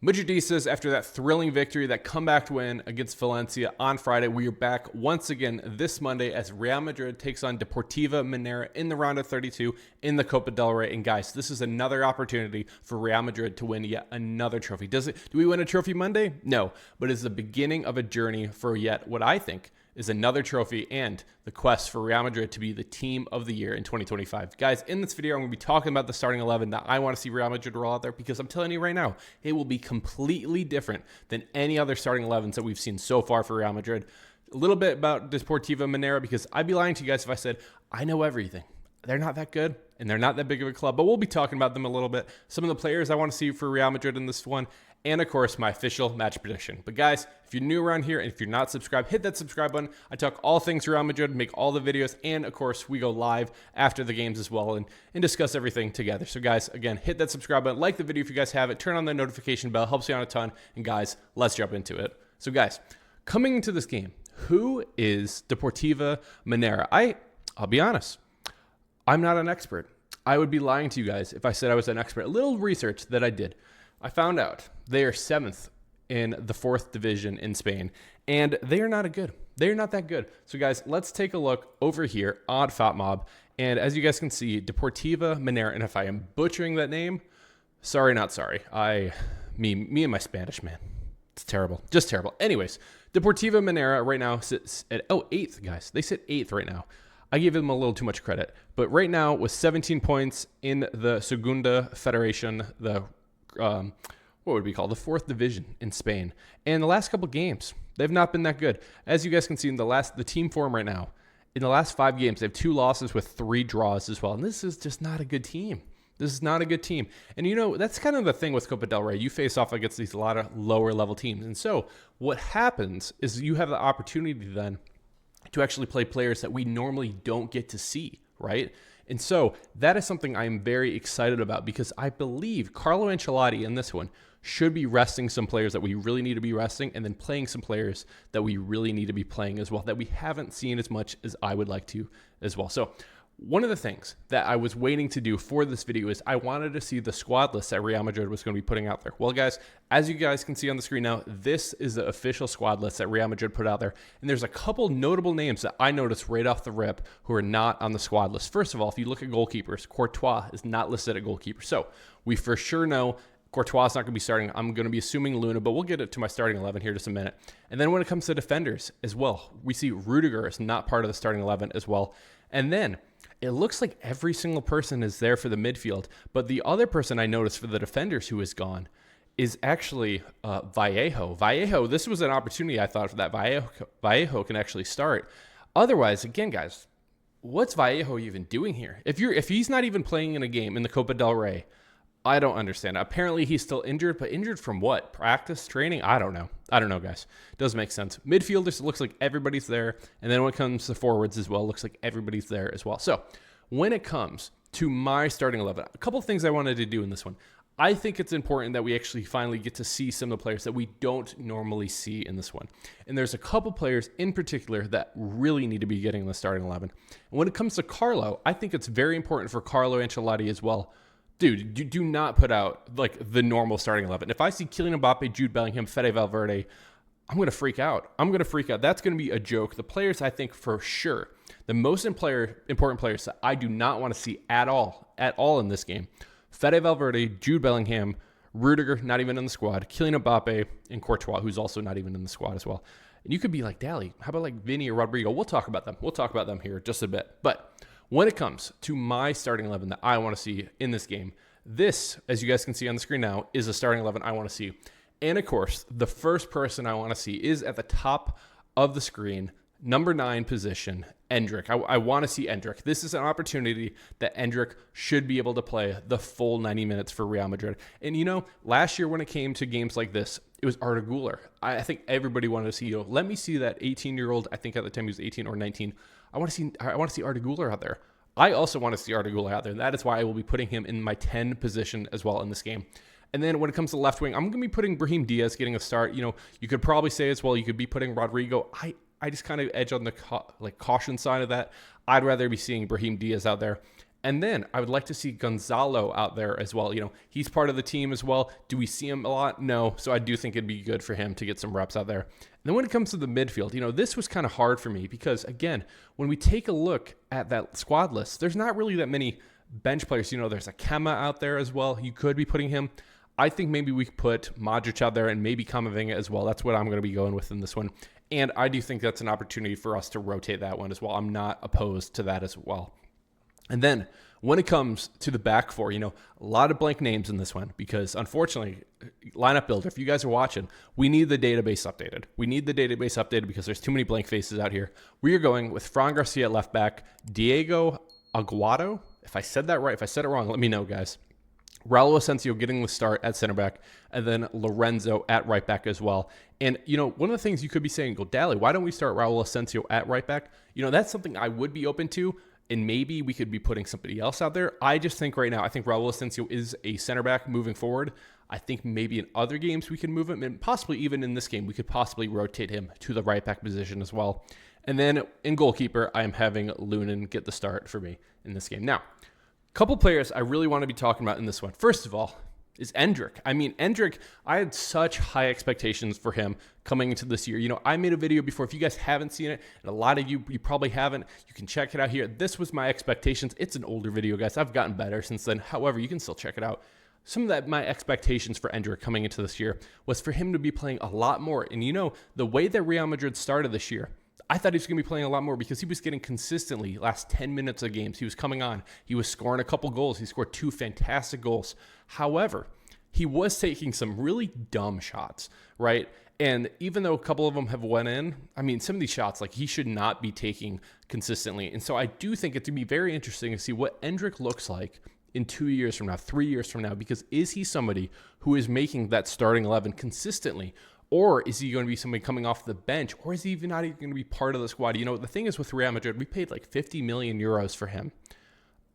Mujadistas, after that thrilling victory, that comeback win against Valencia on Friday, we are back once again this Monday as Real Madrid takes on Deportiva Minera in the round of 32 in the Copa del Rey. And guys, this is another opportunity for Real Madrid to win yet another trophy. Do we win a trophy Monday? No, but it's the beginning of a journey for yet what I think is another trophy and the quest for Real Madrid to be the team of the year in 2025. Guys, in this video, I'm going to be talking about the starting 11 that I want to see Real Madrid roll out there because I'm telling you right now, it will be completely different than any other starting 11s that we've seen so far for Real Madrid. A little bit about Deportiva Minera because I'd be lying to you guys if I said I know everything. They're not that good, and they're not that big of a club, but we'll be talking about them a little bit. Some of the players I want to see for Real Madrid in this one, and of course, my official match prediction. But guys, if you're new around here and if you're not subscribed, hit that subscribe button. I talk all things Real Madrid, make all the videos, and of course, we go live after the games as well and discuss everything together. So guys, again, hit that subscribe button, like the video if you guys have it, turn on the notification bell, helps you out a ton. And guys, let's jump into it. So guys, coming into this game, who is Deportiva Minera? I'll be honest, I'm not an expert. I would be lying to you guys if I said I was an expert. A little research that I did, I found out they are 7th in the 4th division in Spain, and they are not good. They're not that good. So guys, let's take a look over here on FotMob. And as you guys can see, Deportiva Minera, and if I am butchering that name, sorry, not sorry. Me and my Spanish, man. It's terrible. Just terrible. Anyways, Deportiva Minera right now sits at, 8th, guys. They sit 8th right now. I gave them a little too much credit. But right now, with 17 points in the Segunda Federation, the what would we call the 4th division in Spain. And the last couple games, they've not been that good. As you guys can see in the team form right now, in the last 5 games, they have 2 losses with 3 draws as well. And this is just not a good team. This is not a good team. And you know, that's kind of the thing with Copa del Rey. You face off against a lot of lower level teams. And so what happens is you have the opportunity then to actually play players that we normally don't get to see, right? And so that is something I'm very excited about because I believe Carlo Ancelotti in this one should be resting some players that we really need to be resting and then playing some players that we really need to be playing as well that we haven't seen as much as I would like to as well. So one of the things that I was waiting to do for this video is I wanted to see the squad list that Real Madrid was going to be putting out there. Well, guys, as you guys can see on the screen now, this is the official squad list that Real Madrid put out there. And there's a couple notable names that I noticed right off the rip who are not on the squad list. First of all, if you look at goalkeepers, Courtois is not listed at goalkeeper. So we for sure know Courtois is not going to be starting. I'm going to be assuming Luna, but we'll get it to my starting 11 here in just a minute. And then when it comes to defenders as well, we see Rudiger is not part of the starting 11 as well. And then it looks like every single person is there for the midfield, but the other person I noticed for the defenders who is gone is actually Vallejo. Vallejo, this was an opportunity I thought for that Vallejo can actually start. Otherwise, again, guys, what's Vallejo even doing here? If he's not even playing in a game in the Copa del Rey, I don't understand. Apparently, he's still injured, but injured from what? Practice, training? I don't know, guys. Doesn't make sense. Midfielders, it looks like everybody's there. And then when it comes to forwards as well, it looks like everybody's there as well. So when it comes to my starting 11, a couple of things I wanted to do in this one. I think it's important that we actually finally get to see some of the players that we don't normally see in this one. And there's a couple players in particular that really need to be getting in the starting 11. And when it comes to Carlo, I think it's very important for Carlo Ancelotti as well. Dude, you do not put out like the normal starting 11. If I see Kylian Mbappe, Jude Bellingham, Fede Valverde, I'm going to freak out. That's going to be a joke. The players I think for sure, the most important players that I do not want to see at all in this game, Fede Valverde, Jude Bellingham, Rudiger, not even in the squad, Kylian Mbappe, and Courtois, who's also not even in the squad as well. And you could be like, Dally, how about like Vinny or Rodrigo? We'll talk about them here just a bit. But when it comes to my starting 11 that I want to see in this game, this, as you guys can see on the screen now, is a starting 11 I want to see. And of course, the first person I want to see is at the top of the screen, number 9 position, Endrick. I want to see Endrick. This is an opportunity that Endrick should be able to play the full 90 minutes for Real Madrid. And you know, last year when it came to games like this, it was Arda Güler. I think everybody wanted to see, let me see that 18-year-old, I think at the time he was 18 or 19. I want to see Arda Güler out there. I also want to see Arda Güler out there. And that is why I will be putting him in my 10 position as well in this game. And then when it comes to left wing, I'm going to be putting Brahim Diaz getting a start. You know, you could probably say as well, you could be putting Rodrigo. I just kind of edge on the caution side of that. I'd rather be seeing Brahim Diaz out there. And then I would like to see Gonzalo out there as well. He's part of the team as well. Do we see him a lot? No. So I do think it'd be good for him to get some reps out there. And then when it comes to the midfield, this was kind of hard for me because, again, when we take a look at that squad list, there's not really that many bench players. There's a Kema out there as well. You could be putting him. I think maybe we could put Modric out there and maybe Camavinga as well. That's what I'm going to be going with in this one. And I do think that's an opportunity for us to rotate that one as well. I'm not opposed to that as well. And then when it comes to the back four, a lot of blank names in this one because, unfortunately, lineup builder, if you guys are watching, we need the database updated. We need the database updated because there's too many blank faces out here. We are going with Fran Garcia at left back, Diego Aguado. If I said that right, if I said it wrong, let me know, guys. Raul Asensio getting the start at center back, and then Lorenzo at right back as well. And, one of the things you could be saying, Dally, why don't we start Raul Asensio at right back? That's something I would be open to. And maybe we could be putting somebody else out there. I just think right now, I think Raul Asensio is a center back moving forward. I think maybe in other games we can move him, and possibly even in this game, we could possibly rotate him to the right back position as well. And then in goalkeeper, I am having Lunin get the start for me in this game. Now, a couple players I really want to be talking about in this one. First of all, is Endrick. Endrick, I had such high expectations for him coming into this year. I made a video before. If you guys haven't seen it, and a lot of you probably haven't, you can check it out here. This was my expectations. It's an older video, guys. I've gotten better since then. However, you can still check it out. Some of my expectations for Endrick coming into this year was for him to be playing a lot more. And the way that Real Madrid started this year, I thought he was going to be playing a lot more because he was getting consistently last 10 minutes of games. He was coming on. He was scoring a couple goals. He scored 2 fantastic goals. However, he was taking some really dumb shots, right? And even though a couple of them have went in, some of these shots, he should not be taking consistently. And so I do think it's going to be very interesting to see what Endrick looks like in 2 years from now, 3 years from now, because is he somebody who is making that starting 11 consistently? Or is he going to be somebody coming off the bench? Or is he even not even going to be part of the squad? The thing is with Real Madrid, we paid 50 million euros for him.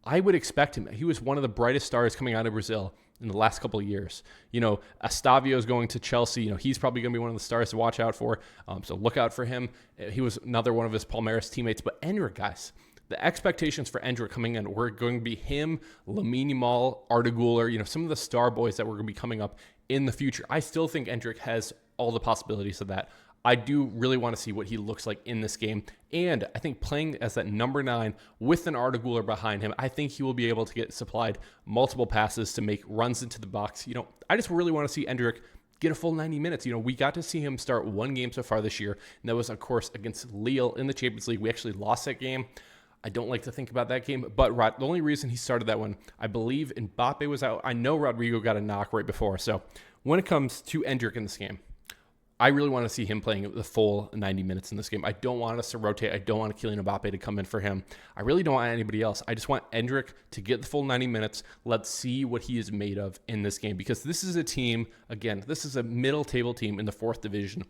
I would expect him. He was one of the brightest stars coming out of Brazil in the last couple of years. Estavio is going to Chelsea. He's probably going to be one of the stars to watch out for. So look out for him. He was another one of his Palmeiras teammates. But Endrick, guys, the expectations for Endrick coming in were going to be him, Lamine Yamal, Arda Güler, some of the star boys that were going to be coming up in the future. I still think Endrick has all the possibilities of that. I do really want to see what he looks like in this game. And I think playing as that number 9 with an Arda Güler behind him, I think he will be able to get supplied multiple passes to make runs into the box. I just really want to see Endrick get a full 90 minutes. We got to see him start one game so far this year, and that was, of course, against Lille in the Champions League. We actually lost that game. I don't like to think about that game, but the only reason he started that one, I believe Mbappe was out. I know Rodrigo got a knock right before. So when it comes to Endrick in this game, I really want to see him playing the full 90 minutes in this game. I don't want us to rotate. I don't want Kylian Mbappe to come in for him. I really don't want anybody else. I just want Endrick to get the full 90 minutes. Let's see what he is made of in this game, because this is a team, again, this is a middle table team in the 4th division.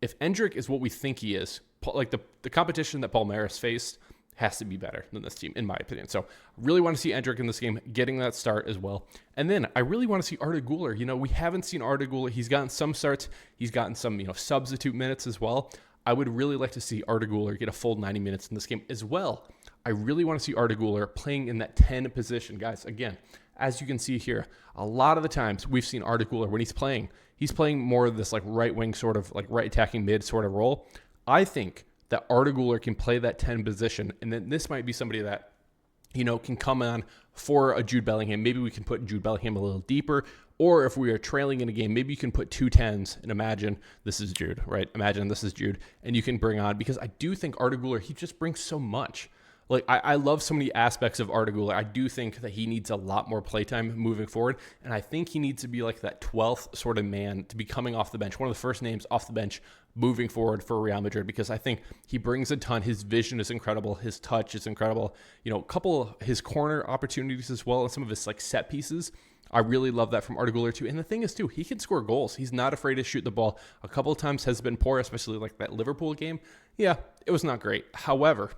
If Endrick is what we think he is, the competition that Palmeiras faced has to be better than this team, in my opinion. So I really want to see Endrick in this game, getting that start as well. And then I really want to see Arda Güler. We haven't seen Arda Güler. He's gotten some starts. He's gotten some, substitute minutes as well. I would really like to see Arda Güler get a full 90 minutes in this game as well. I really want to see Arda Güler playing in that 10 position, guys. Again, as you can see here, a lot of the times we've seen Arda Güler when he's playing more of this right wing sort of right attacking mid sort of role. I think that Arda Güler can play that 10 position, and then this might be somebody that, can come on for a Jude Bellingham. Maybe we can put Jude Bellingham a little deeper, or if we are trailing in a game, maybe you can put 2 10s and imagine this is Jude, right? Imagine this is Jude, and you can bring on, because I do think Arda Güler, he just brings so much. I love so many aspects of Arda Güler. I do think that he needs a lot more playtime moving forward, and I think he needs to be that 12th sort of man to be coming off the bench, one of the first names off the bench moving forward for Real Madrid, because I think he brings a ton. His vision is incredible. His touch is incredible. A couple of his corner opportunities as well, and some of his set pieces. I really love that from Arda Güler too. And the thing is too, he can score goals. He's not afraid to shoot the ball. A couple of times has been poor, especially that Liverpool game. Yeah, it was not great. However,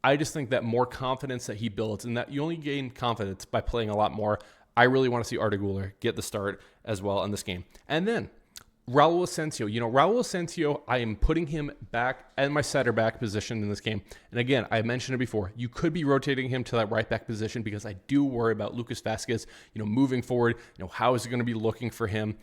I just think that more confidence that he builds, and that you only gain confidence by playing a lot more. I really want to see Arda Güler get the start as well in this game. And then Raul Asensio, Raul Asensio, I am putting him back at my center back position in this game. And again, I mentioned it before, you could be rotating him to that right back position because I do worry about Lucas Vazquez, moving forward. How is it going to be looking for him?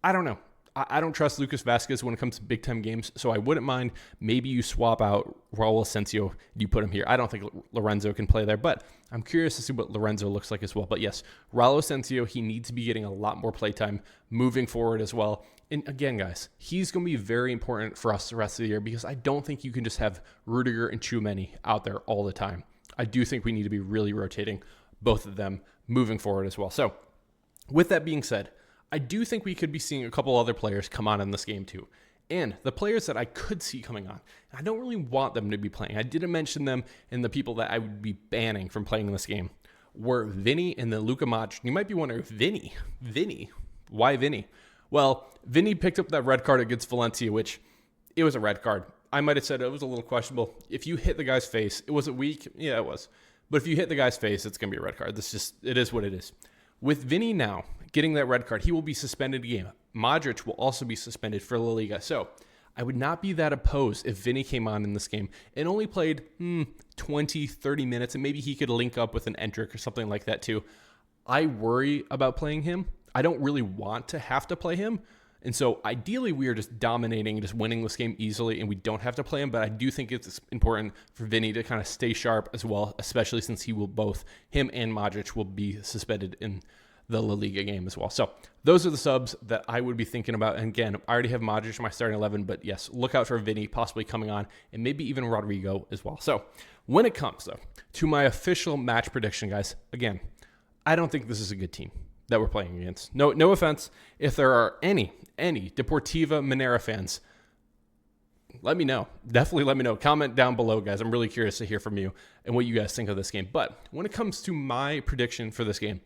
I don't know. I don't trust Lucas Vazquez when it comes to big time games, so I wouldn't mind maybe you swap out Raul Asensio and you put him here. I don't think Lorenzo can play there, but I'm curious to see what Lorenzo looks like as well. But yes, Raul Asensio, he needs to be getting a lot more playtime moving forward as well. And again, guys, he's going to be very important for us the rest of the year because I don't think you can just have Rudiger and Tchouameni out there all the time. I do think we need to be really rotating both of them moving forward as well. So with that being said, I do think we could be seeing a couple other players come on in this game too. And the players that I could see coming on, I don't really want them to be playing. I didn't mention them in the people that I would be banning from playing in this game were Vinny and then Luka Modric. You might be wondering, Vinny? Why Vinny? Well, Vinny picked up that red card against Valencia, which it was a red card. I might have said it was a little questionable. If you hit the guy's face, it was a weak. Yeah, it was. But if you hit the guy's face, it's going to be a red card. It is what it is. With Vinny now getting that red card, he will be suspended a game. Modric will also be suspended for La Liga. So I would not be that opposed if Vinny came on in this game and only played 20, 30 minutes, and maybe he could link up with an Endrick or something like that too. I worry about playing him. I don't really want to have to play him. And so ideally we are just dominating, just winning this game easily, and we don't have to play him. But I do think it's important for Vinny to kind of stay sharp as well, especially since him and Modric will be suspended in the La Liga game as well. So those are the subs that I would be thinking about. And again, I already have Modric in my starting 11, but yes, look out for Vinny possibly coming on and maybe even Rodrigo as well. So when it comes though to my official match prediction, guys, again, I don't think this is a good team that we're playing against. No offense. If there are any Deportiva Minera fans, let me know. Definitely let me know. Comment down below, guys. I'm really curious to hear from you and what you guys think of this game. But when it comes to my prediction for this game,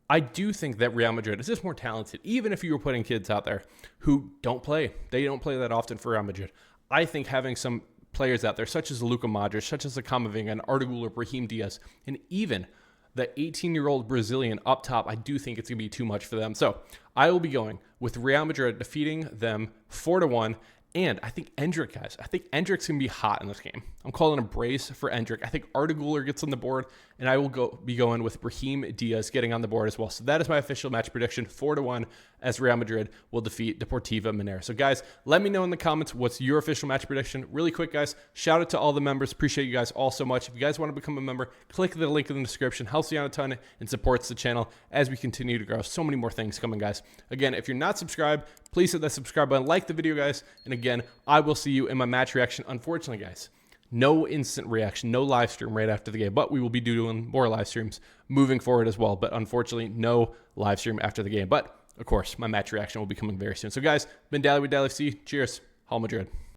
I do think that Real Madrid is just more talented. Even if you were putting kids out there who don't play, they don't play that often for Real Madrid. I think having some players out there, such as Luka Modric, such as Camavinga, and Arda Güler, Brahim Diaz, and even the 18-year-old Brazilian up top, I do think it's going to be too much for them. So I will be going with Real Madrid defeating them 4-1. And I think Endrick, guys, Endrick's going to be hot in this game. I'm calling a brace for Endrick. I think Arda Güler gets on the board, and I will be going with Brahim Diaz getting on the board as well. So that is my official match prediction, 4-1, as Real Madrid will defeat Deportiva Minera. So guys, let me know in the comments what's your official match prediction. Really quick, guys, shout out to all the members. Appreciate you guys all so much. If you guys want to become a member, click the link in the description. Helps you out a ton and supports the channel as we continue to grow. So many more things coming, guys. Again, if you're not subscribed, please hit that subscribe button, like the video, guys. And again, I will see you in my match reaction. Unfortunately, guys, no instant reaction, no live stream right after the game, but we will be doing more live streams moving forward as well. But unfortunately, no live stream after the game. But of course, my match reaction will be coming very soon. So guys, been Dally with Dallyfc. Cheers. Hala Madrid.